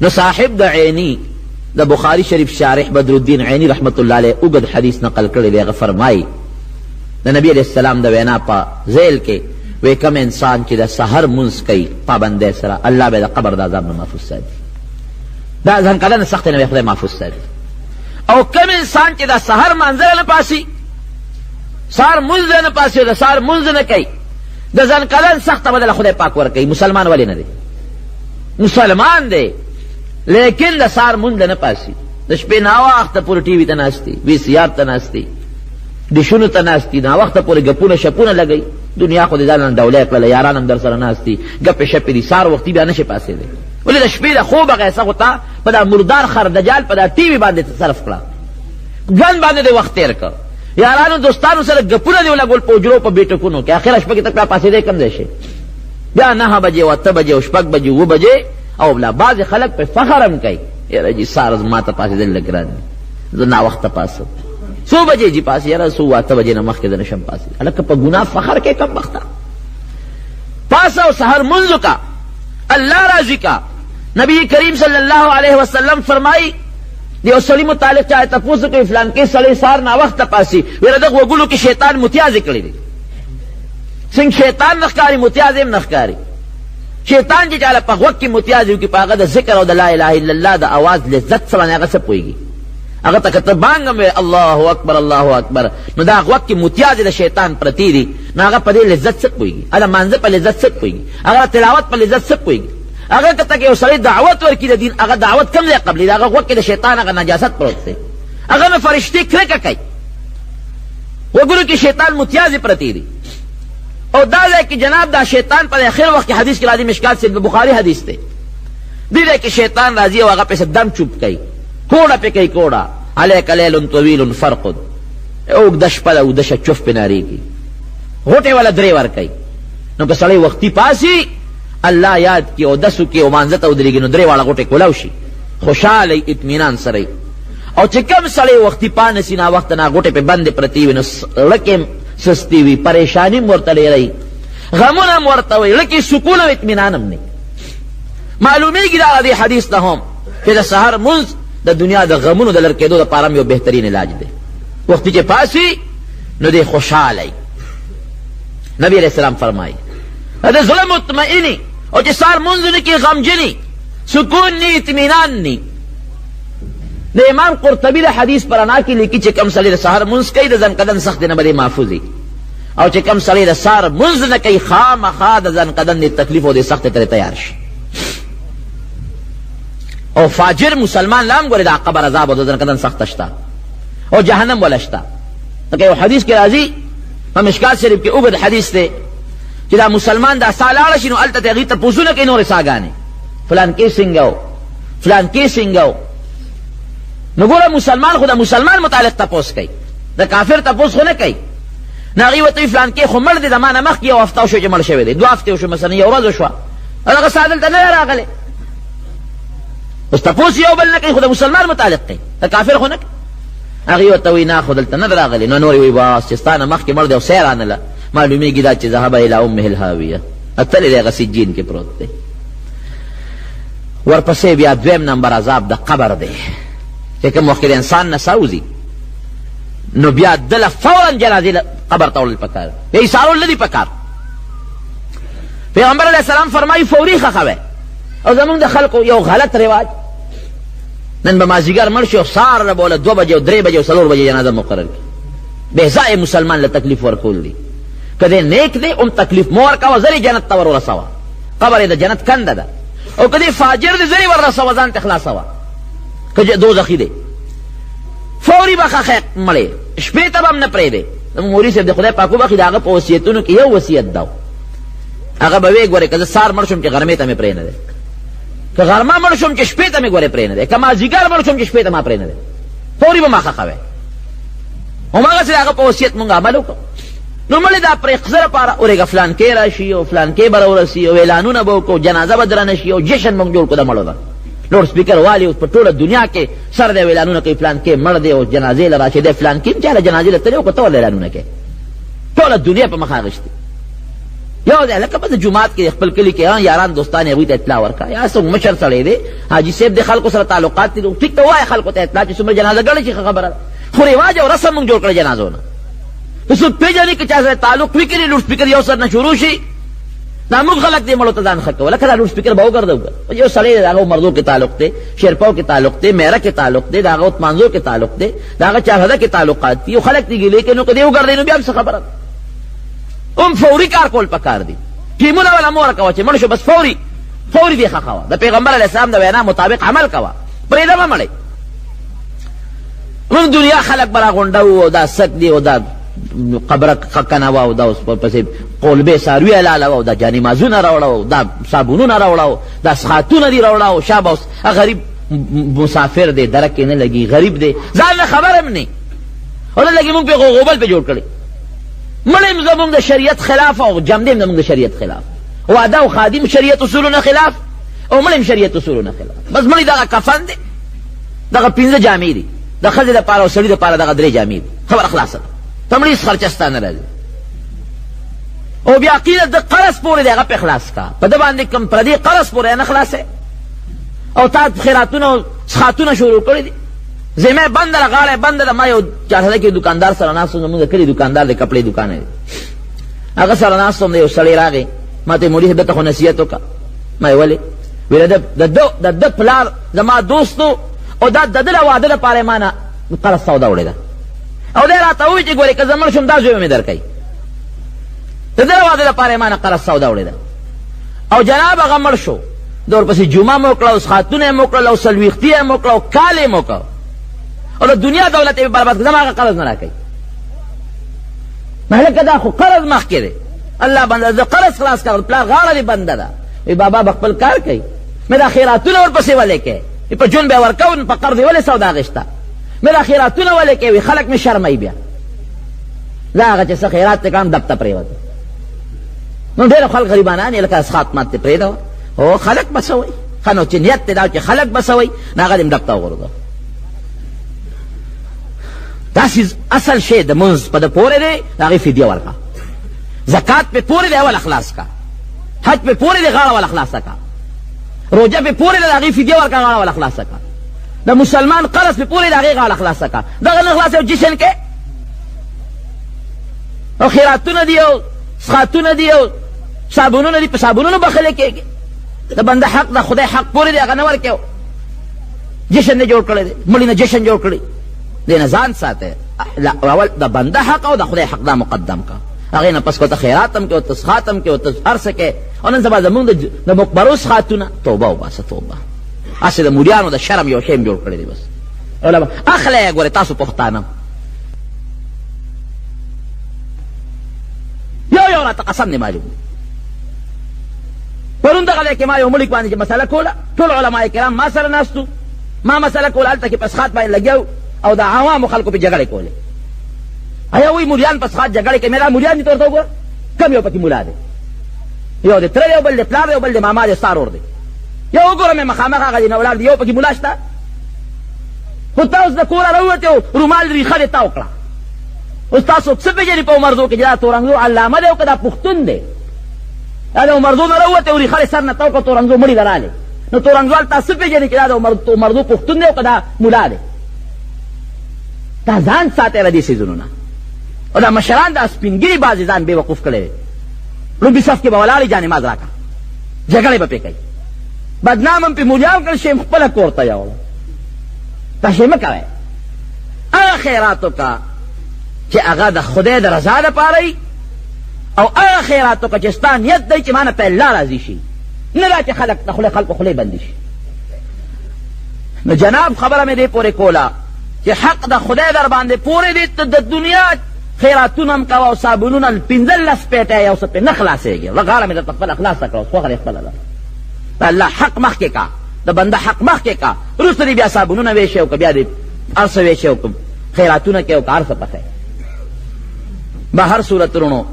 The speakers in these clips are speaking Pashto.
نو صاحب دا عینی دا بخاری شریف شارح بدر الدین عینی رحمت اللہ علیہ اگد حدیث نقل کردی دی فرمائی دا نبی علیہ السلام دا وینا پا ذیل کے وی کم انسان چی دا سحر منز کئی پابندے سرا اللہ بے دا قبر دا عذاب محفوظ سادی دا ذہن کلن سخت نبی خدا محفوظ سادی او کم انسان چی دا سحر منظر نپاسی سار منز نپاسی دا سار منز نکئی دا ذہن کلن سخت بدل خدا پاک ورکی مسلمان والی ندی مسلمان دے لیکن دا سار منز نپاسی دا شپی ناواخت پور ٹی وی تناستی وی سی آر تناستی دشونو تناستی ناواخت پور گپون شپون لگئی دنیا خود دالان دولے اکلل یارانم در سر ناستی گپ شپی دی سار وقتی بیا نشے پاسے دے ولی دا شپی دا خوب اگیسا ہوتا پدا مردار خردجال پدا ٹی وی باندے صرف کلا گن باندے دے وقت تیر کر یارانو دوستانو سر گپون دیو لگول پوجرو پا بیٹکنو کہ آخر شپکی تک پیا پاسے دے کم دیشے بیا 9 بجے و 8 بجے و 6 بجے و بجے او بلا بعض خلق پہ فخرم کئی یار جی سار ماتا پاسے دل لگ رہا نا وقت پاسو 100 بجے جی پاسی یار 8 بجے نمخ کے دنشم پاسی الگ پا گناہ فخر کے کم وقتا پاسا و سحر منزو کا اللہ راضی کا نبی کریم صلی اللہ علیہ وسلم فرمائی دیو سلی متعلق چاہے تپوسو کہ فلان کے سلی سار نا وقت پاسی ویردق وگلو کی شیطان متیازی کری دی سنگ شیطان نخکاری متیازیم نخکاری شیطان جی چاہلا پا وقت کی متیازیو کی پا دا ذکر و دا لا الہ الا اللہ دا آواز لذت سلانے اگر سب ہوئی گی اگر تک بانگم اللہ اکبر نو دا وقت کی متیازی دا شیطان پرتی دی نو اگر پا دے لذت سب ہوئی گی اگر منظر پا لذت سب ہوئی گی اگر تلاوت پا لذت سب ہوئی گی اگر تک یہ سڑی دعوت ورکی دا دین اگر دعوت کم دے قبلی دا اگر وقت کی دا شیطان اگر نجاست پروت دے اگر میں فرشتی کرکا کئی وہ گرو کی شیطان متیازی پرتی دی اور دا دے کہ جناب دا شیطان پر اخیر وقت کی حدیث کی لازم مشکات سے بخاری حدیث تے دی دے کہ شیطان راضی ہے وغا پہ سے دم چپ کئی کوڑا پہ کئی کوڑا علیک لیل طویل فرقد اوگ دش پل او دش چف پہ ناری کی غوٹے والا دریور کئی نو کہ سڑی وقتی پاسی اللہ یاد کی او دسو کی او مانزت او دریگی نو درے والا غوٹے کولاوشی خوشحالی اطمینان سرائی او چکم سڑی وقتی پانسی نا وقت نا غوٹے پہ بند پرتیوی نو لکم سستی وی پریشانی مرتلے رہی غمونا مرتوی لکی سکون و اطمینانم نہیں معلومی کی دا دی حدیث دا ہم کہ دا سحر منز دا دنیا دا غمون دا لرکے دو دا پارم یو بہترین علاج دے وقتی چے پاسی نو دے خوشحال آئی نبی علیہ السلام فرمائی دا ظلم مطمئنی اور چے سحر منز نے کی غم جنی سکون نی اطمینان نی دا امام قرطبی دا حدیث پر انا کی لکی چے کم سلی دا سحر منز کئی دا زن قدن سخت نبی محفوظی او چے کم سلی دا سحر منز نکی خام خواہ دا زن قدن دی تکلیف و دی سخت تر تیار شی او فاجر مسلمان لام گوری دا قبر عذاب و دا زن قدن سخت شتا او جہنم ولشتا تاکہ وہ حدیث کے راضی ہم مشکات شریف کے اگد حدیث تے چی دا مسلمان دا سالارشی نو علتا تغییر پوزو نکی نور ساگانے فلان کی سنگو فلان کی سنگو نو گورا مسلمان خدا مسلمان متعلق تپوس کئی دا کافر تپوس خو نکی ناغی وطوی فلان کی خو مرد زمان مخ کی او افتاو شو جمل شوی دے دو افتے شو مثلا یو رضو شوا اگر سادل تا نیر آگلے اس تپوس یو بل نکی خدا مسلمان متعلق کئی دا کافر خو نکی اغی وطوی نا خودل تا نیر آگلے نو نوری وی باس چستان مخ کی مرد او سیر آنلا معلومی گی چی ذهب الى امه الهاویہ اتلی دے غسی جین کے پروت دے ورپسے بیا دویم نمبر عذاب دا قبر دے کہ کم وقت انسان نساوزی نو بیا دل فوراً جنازی قبر طول پکار یہی سارو لدی پکار پیغمبر علیہ السلام فرمائی فوری خخوے اور زمان دا خلقو یو غلط رواج نن بمازیگر مرشی و سار ربولا 2 بجے و 3 بجے و 4 بجے جنازہ مقرر کی بہزائے مسلمان لتکلیف ورکول دی کدے نیک دے ام تکلیف مور کا وزری جنت تور ورسوا قبر دا جنت کند دا او کدے فاجر دے زری ورسوا زان تخلاصوا کجے دو زخی دے فوری بخا خیق ملے شپیتا بام نپرے دے موری سے دے خدای پاکو بخی دا آگا پا وسیعتونو کی یو وسیعت داو آگا بوے گورے کدے سار مرشم چی غرمیتا میں پرے ندے کہ غرما مرشم چی شپیتا میں گورے پرے ندے کما زیگر مرشم چی شپیتا ما پرے ندے فوری با ما خخوے ہم آگا سے آگا پا وسیعت منگا عملو کو نو ملی دا پر اقصر پارا اوڑے گا فلان کے راشی او فلان کے برا ورسی او اعلانو نبو کو جنازہ بدرانشی او جشن منگ جوڑ کو دا مڑو دا لوڈ سپیکر والی اس پر طول دنیا کے سر دے اعلانو نکی فلان کے مر دے او جنازے لراشی دے فلان کیم چاہلا جنازے لترے او کتول اعلانو نکے طول دنیا پا مخاغشتی یو ځای لکه په جومات کې خپل کلي کې یاران دوستان هغوی ته اطلاع ورکړه یا څوک مشر سړی دی حاجي صاحب د خلکو سره تعلقات دي ټیک ته وایه خلکو ته اطلاع چې څومره جنازه ګڼي چې خبره ده خو رواج او رسم موږ جوړ کړی جنازو نه ته څوک پېژنې که چا سره تعلق وي کړي لوډ سپیکر یو سر نه شروع شي دا موږ خلک دې مړو ته ځان ښه کوو لکه دا لوډ سپیکر به وګرځو یو سړی د هغه مردو کې تعلق دی شیرپاو کې تعلق دی میره کې تعلق دی د هغه عثمانزو کې تعلق دی د هغه چارهده کې تعلقات دي یو خلک دي ګیلې کوي نو که دې وګرځوي نو بیا هم څه خبره ده هم فوري کار کول پکار دي ټیمونه ولا مور کوه چې مړ شو بس فوري دې ښه کوه د پیغمبر علیه السلام د وینا مطابق عمل کوه پرېږده مه مړئ موږ دنیا خلک به راغونډه وو او دا سک دی او دا قبره کنه وه او دا اوس پسې قولبې څاروي حلاله وه او دا جانمازونه راوړه او دا صابونونه راوړه دا سخاتونه دي راوړه او شابه اوس غریب مسافر دی درک کې نه لګي غریب دی ځان نه خبر هم نه او نه لګي موږ پې غوغوبل پې جوړ کړی مړیم زمونږ د شریعت خلاف او جمدیم زمونږ د شریعت خلاف واده او خادم شریعت اصولونه خلاف او مړیم شریعت اصولونه خلاف بس مړی دغه کفن دی دغه 15 جامې دي د ښځې دپاره او سړي دپاره دغه 3 جامې دي خبره خلاصه ده ته مړي هېڅ خرچه ستا نه راځي او بیا عقیده د قرض پورې دی هغه پې خلاص کا په ده باندې کوم پردي قرض پورې نه خلاصې او تا خیراتونه او څښاتونه شروع کړي دي زمه بنده ده غاړه بنده ده ما یو چارهده کې دکاندار سره ناست وم زموږ د کلي دکاندار د کپړې دکان دی هغه سره ناست وم د یو سړی راغی ما ته مولي صاحب دته خو نصیحت وکړه ما یې ولې ویل د ده پلار زما دوست و او دا د ده له واده لپاره یې ما نه قرض سودا وړې ده او دی راته ووایي چې ګورې که زه مړ شم دا زوی به مې درکوي د ده له واده لپاره یې ما نه قرض سودا وړې ده او جناب هغه مړ شو د ورپسې جمعه مو وکړه او څښاتونه یې مو کړل او څلوېښتي یې مو کړه او کال یې مو کړه او د دنیا دولت یې برباد کړه زما هغه قرض نه راکوي هلکه دا خو قرض مخکې دی الله بنده زه قرض خلاص کړم پلار غاړه دې بنده ده وی بابا به خپل کار کوي مې دا خیراتونه ورپسې ولې کوې په جون به یې ورکوو په قرض یې ولې سودا اخېسته مې دا خیراتونه ولې کوې وي خلک مې شرموي بیا دا هغه چې څه خیرات ته کړم دبته پرېوته نو ډېر خلک غریبانان یې لکه اسخات مات ته پرېږده او خلک به څه وایي ښه نو چې نیت دې دا چې خلک به څه وایي نو هغه دې م ډبته وغورځوه داسې اصل شی د منځ په ده پورې دی د هغې فدیه ورکړه زکات پې پورې دی اول اخلاص کا حج پې پورې دی غاړه ول اخلاصه کا روجه پې پورې دی د هغې فدیه ورکړه غاړه ول اخلاصه کا د مسلمان قرض پې پورې د هغې غاړه خلاصه کا دغه نه خلاصه او جشن کې او خیراتونه دي او څښاتونه دي او صابونونه دي په صابونونو بخلې کېږي د بنده حق د خدای حق پورې دی هغه نه ورکوي جشن نه جوړ کړی دی مړي نه جشن جوړ کړی دې نه ځان ساته اول د بنده حق او د خدای حق دا مقدم کا هغې نه پس کو ته خیرات هم کې او ته څښات هم کې او ته هر څه کې او نن سبا زمونږ د مقبرو څښاتونه توبه وباسه توبه هسې د موریانو د شرم یو شی م جوړ کړی دی بس علما اخلی یې ګورې تاسو پښتانه یو راته قسم نه معلوم پرون دغه ځای کې ما یو ملک باندې چې مسله کوله ټول علما کرام ما سره ناستو ما مسله کوله هلته کې په څښات باندې لګیا او د عوامو خلکو پې جګړې کولې ایا وایي موریان په څښات جګړې کوي مې دا موریان دي ته ورته وګوره کم یو پکې ملا دی یو د تره دی او بل د پلار دی او بل د ماما دی ستا رور دی یو وګوره مې مخامخ هغه دی نه ولاړ دی یو پکې ملا شته خو تا اوس د کوره راووتې او رومال ریښه دې تاو کړه اوس تاسو څه پېژنې په عمرزو کې چې دا تورنګزو علامه دی او که دا پښتون دی دا د عمرزو نه راووتې او ریښه دې سر نه تاو کړه تورنګزو مړي له رالې نو تورنګزوال تا څه پېژنې چې دا د عمرزو پښتون دی او که دا ملا دی دا ځان ساتئ له دې څیزونو نه او دا مشران دا سپینګري بعضې ځان بې وقوف کړی دی لومبي صف کې به ولاړې جانماز راکړه جګړې به پې کوي بدنام هم پې مولیان کړل شی خپله کور ته یوړه دا شی مه کوئ هغه خیرات وکړه چې هغه د خدای د رضا دپاره وي او هغه خیرات وکړه چې ستا نیت دی چې ما نه په الله راضي شي نه دا چې خلک د خلکو خولې بندي شي نو جناب خبره مې دې پورې کوله چې حق د خدای در باندې پورې دی ته د دنیا خیراتونه هم کوه او صابونونه 15 پیټه یو څه پې نه خلاصېږي غاړه مې درته خپله خلاصه کړه اوس خوښه دې خپله ده د الله حق مخکې کا د بنده حق مخکې کا وروسته دې بیا صابونونه ویشې او که بیا دې هر څه ویشې او که خیراتونه کوې او که هر څه پخې به هر صورت ورونو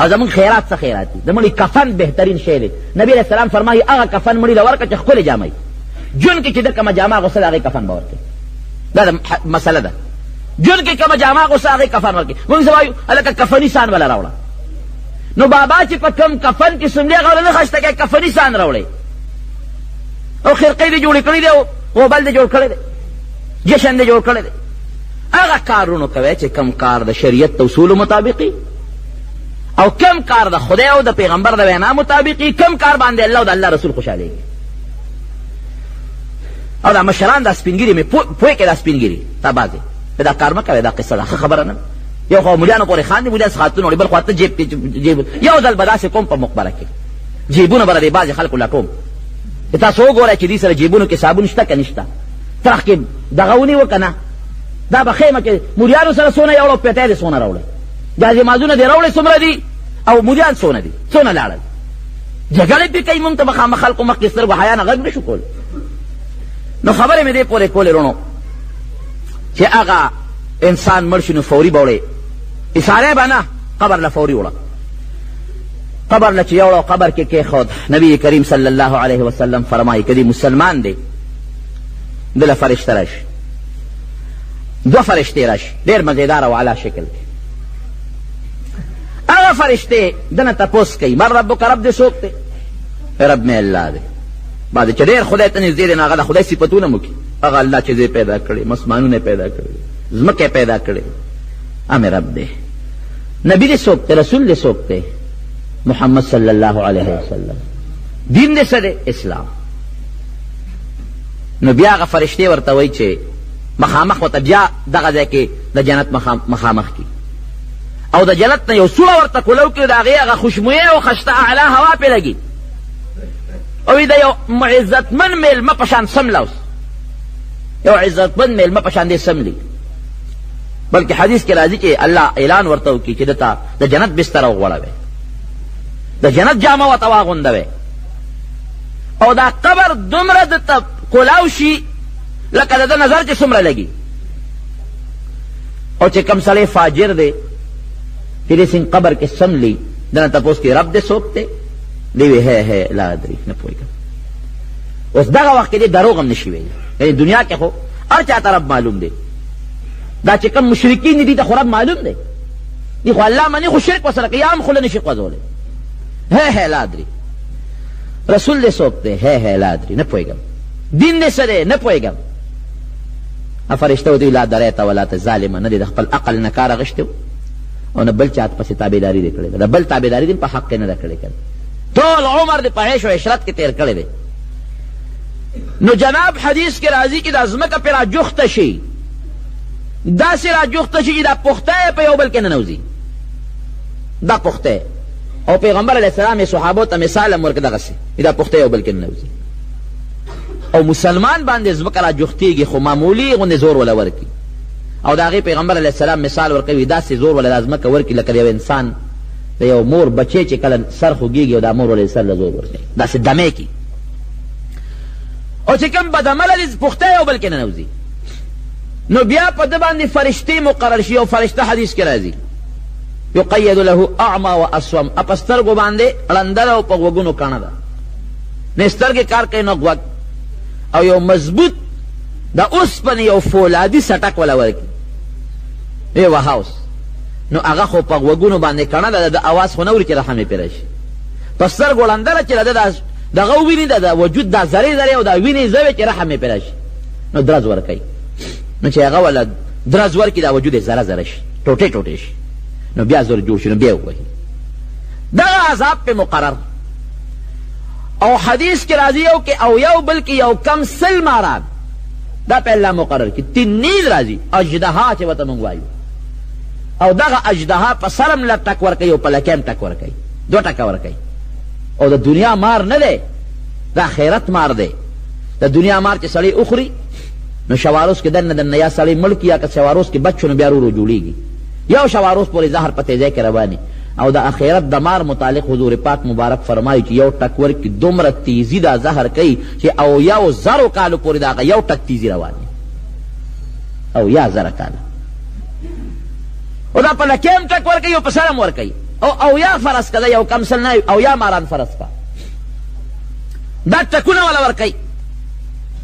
او زمونږ خیرات څه خیرات دي زمونږ کفن بهترین شی دی نبي علیه السلام فرمایي هغه کفن مړي له ورکړه چې ښکلې جامه وي جون کې چې ده کومه جامه اغوستل هغې کفن به ورکوي دا مسله ده جون کې کومه جامه اغوسته هغې کفن ورکوي موږ څه وایو هلکه کفني سان وله راوړه نو بابا چې په کم کفن کې سملی هغه نه خشته کوي کفني سان راوړی او خرقې دې جوړې کړي دی او غوبل دې جوړ کړی دی جشن دې جوړ کړی دی هغه کارونو کوي چې کم کار د شریعت د اصولو مطابقي او کم کار د خدای او د پیغمبر د وینا مطابقي کم کار باندې الله او د الله رسول خوشحالېږي او دا مشران دا سپینګیري مې پوهې کې دا سپینګیري تا بازې دا کار مه کوې دا قصه ده ښه خبره نه یو خو ملیانو پورې خاندي ملیان څه خاتون وړي بل خوا ته جیب یو ځل به داسې کوم په مقبره کې جیبونه به د بعضې خلکو لټوم تاسو وګورئ چې دې سره جیبونو کې صابون شته که نشته ترخ کې دغه ونیوه که نه دا به خیمه کې ملیانو سره څونه یوړو پیټی دې څونه راوړی جازمازونه دې راوړی څومره دي او ملیان څونه دي څونه لاړل جګړې پې کوي مونږ ته مخامخ خلکو مخکې سترګو حیا نه غږ نه شو کولی نو خبرې مې دې پورې کولې رونو چې هغه انسان مړ شي نو فوري به وړې اشاره به نه قبر له فوري وړه قبر له چې یوړه قبر کې کېښود نبی کریم صلی الله علیه وسلم فرمایي که دې مسلمان دی دله فرشته راشي دوه فرشتې راشي ډېر مزیدار او اعلی شکل کې هغه فرشتې دنه تپوس کوي من ربک رب دې څوک دی رب مې الله دی بعد چې ډېر خدای ته نږدې دی نو هغه د خدای صفتونه مو کړي هغه الله چې دې پیدا کړي مسمانونه پیدا کړي ځمکې پیدا کړي امې رب دی نبی دې څوک دی رسول دې څوک دی محمد صلی الله علیه وسلم دین دې څه دی اسلام نو بیا هغه فرشتې ورته وایي چې مخامخ ورته بیا دغه ځای کې د جنت مخامخ کی او د جنت نه یو سوړه ورته کولو کړي د هغې هغه خوشبویې او خشته اعلی هوا پې لګي او د یو عزتمن میلمه په شان سمله اوس یو عزتمن میلمه په شان دې سملي بلکې حدیث کې راځي چې الله اعلان ورته وکړي چې دته د جنت بستره وغوړوئ د جنت جامه ورته واغوندوئ او دا قبر دومره دته کولاو شي لکه د ده نظر چې څومره لګي او چې کم سړی فاجر دی چې دې سنګ قبر کې سملي دنه تپوس کې رب دې څوک دی دی وی ہے لا ادري نه پوهېږم اوس دغه وخت کې دې دروغ هم نشي ویلی یعنې دنیا کې خو هر چاته رب معلوم دی دا چې کوم مشرکین دي دې ته خو رب معلوم دی دي خو الله مني خو شرک ورسره کوي یا هم خوله نشي خوځولی ہے لا ادري رسول دې څوک دی ہے لا ادري نه پوهېږم دین دې څه دی نه پوهېږم فرشته ودوی لا دریته ولا ته ظالمه نه دې د خپل عقل نه کار اخیستی او نه بل چاته پسې تابعداري دې کړې ده د بل تابعداري دې په حق کې نه ده کړې ټول عمر دې په عیش و عشرت کې تېر کړی دی نو جناب حدیث کې راځي چې دا ځمکه پې راجوخته شي داسې راجوخته شي چې دا پخته یې په یو بل کې ننوځي دا پخته او پیغمبر علیه السلام یې صحابو ته مثال هم ورکړه دغسې دا پخته یو بل کې ننوځي او مسلمان باندې ځمکه راجوختېږي خو معمولي غوندې زور وله ورکړي او د هغې پیغمبر علیه السلام مثال ورکوي داسې زور وله دا ځمکه ورکړي لکه د یو انسان د یو مور بچی چې کله سر خوږېږي او دا مور ولې سر له زور ورکوي داسې دمې کي او چې کوم بدعمله دي پخته یو بل کې ننوځي نو بیا په ده باندې فرشتې مقرر شي او فرشته حدیث کې راځي یقید له اعما و اسوم په سترګو باندې ړنده ده او په غوږونو کڼه ده نه سترګې کار کوي نه غوږ او یو مضبوط د اوسپنې یو فولادي سټک وله ورکړي یو هاوس نو هغه خو په غوږونو باندې کڼه ده د اواز خو نه اوري چې رحم یې پرې راشي په سترګو ړنده ده چې ده دغه وویني د وجود دا ذرې ذرې او دا وینې زوی چې رحم یې پرې راشي نو درز ورکوي نو چې هغه وله درز ورکړي دا وجود یې ذره ذره شي ټوټې ټوټې شي نو بیا زور جوړ شي نو بیا ووهي دغه عذاب پې مقرر او حدیث کې راځي یو کې او یو بلکې یو کم سل ماران دا په الله مقرر کې تنیز راځي اژدها چې ورته موږ وایو او دغه اژدها په سرم له ټک ورکوي او په لکۍ هم ټک ورکوي دوه ټکه ورکوي او د دنیا مار نه دی د آخرت مار دی د دنیا مار چې سړی اخوري نو شواروس کې دننه دننه یا سړی مړ کي یا که شواروس کې بچ شو نو بیا ورو جوړېږي یو شواروس پورې زهر په تیزۍ کې رواني او د آخرت د مار متعلق حضور پاک مبارک فرمایي چې یو ټک ورکړي دومره تیزي دا زهر کوي چې او یو زرو کالو پورې د هغه یو ټک تیزي رواني او یا زره کاله او دا په لکۍ هم ټک ورکوي او په سر هم ورکوي او یا فرض که ده یو کم سل نه او یا ماران فرض که دا ټکونه وله ورکوي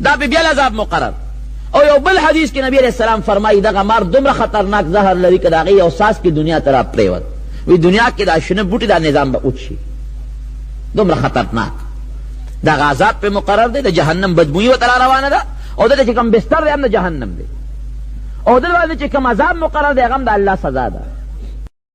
دا په بیا عذاب مقرر او یو بل حدیث کې نبی علیہ السلام فرمایي دغه مار دومره خطرناک زهر لري که د هغې یو څاڅکي دنیا ته را پرېوت وی دنیا کې دا شنه بوټي دا نظام به اوچ شي، دومره خطرناک دا عذاب په مقرر دی، د جهنم بدبویي ورته را روانه ده، او دلته چې کوم بستر دی هم د جهنم دی، او دلته چې کوم عذاب مقرر دی هغه هم د الله سزا ده.